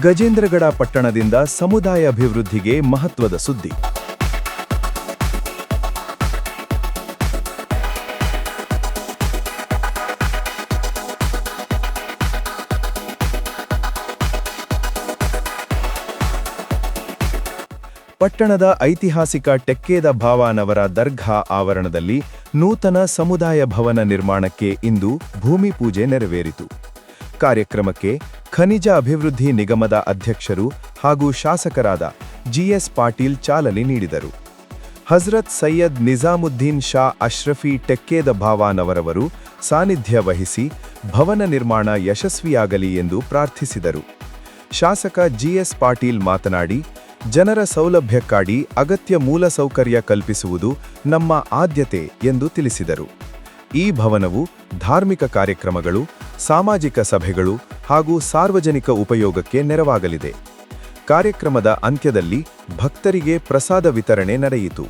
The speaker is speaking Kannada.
ಗಜೇಂದ್ರಗಡ ಪಟ್ಟಣದಿಂದ ಸಮುದಾಯ ಅಭಿವೃದ್ಧಿಗೆ ಮಹತ್ವದ ಸುದ್ದಿ. ಪಟ್ಟಣದ ಐತಿಹಾಸಿಕ ಟೆಕ್ಕೇದ ಭಾವಾನವರ ದರ್ಗಾ ಆವರಣದಲ್ಲಿ ನೂತನ ಸಮುದಾಯ ಭವನ ನಿರ್ಮಾಣಕ್ಕೆ ಇಂದು ಭೂಮಿ ಪೂಜೆ ನೆರವೇರಿತು. ಕಾರ್ಯಕ್ರಮಕ್ಕೆ ಖನಿಜ ಅಭಿವೃದ್ಧಿ ನಿಗಮದ ಅಧ್ಯಕ್ಷರು ಹಾಗೂ ಶಾಸಕರಾದ ಜಿಎಸ್ ಪಾಟೀಲ್ ಚಾಲನೆ ನೀಡಿದರು. ಹಜರತ್ ಸೈಯದ್ ನಿಜಾಮುದ್ದೀನ್ ಶಾ ಅಶ್ರಫಿ ಟೆಕ್ಕೇದ ಭಾವಾನವರವರು ಸಾನ್ನಿಧ್ಯ ವಹಿಸಿ ಭವನ ನಿರ್ಮಾಣ ಯಶಸ್ವಿಯಾಗಲಿ ಎಂದು ಪ್ರಾರ್ಥಿಸಿದರು. ಶಾಸಕ ಜಿಎಸ್ ಪಾಟೀಲ್ ಮಾತನಾಡಿ, ಜನರ ಸೌಲಭ್ಯಕ್ಕಾಗಿ ಅಗತ್ಯ ಮೂಲಸೌಕರ್ಯ ಕಲ್ಪಿಸುವುದು ನಮ್ಮ ಆದ್ಯತೆ ಎಂದು ತಿಳಿಸಿದರು. ಈ ಭವನವು ಧಾರ್ಮಿಕ ಕಾರ್ಯಕ್ರಮಗಳು, ಸಾಮಾಜಿಕ ಸಭೆಗಳು ಹಾಗೂ ಸಾರ್ವಜನಿಕ ಉಪಯೋಗಕ್ಕೆ ನೆರವಾಗಲಿದೆ. ಕಾರ್ಯಕ್ರಮದ ಅಂತ್ಯದಲ್ಲಿ ಭಕ್ತರಿಗೆ ಪ್ರಸಾದ ವಿತರಣೆ ನಡೆಯಿತು.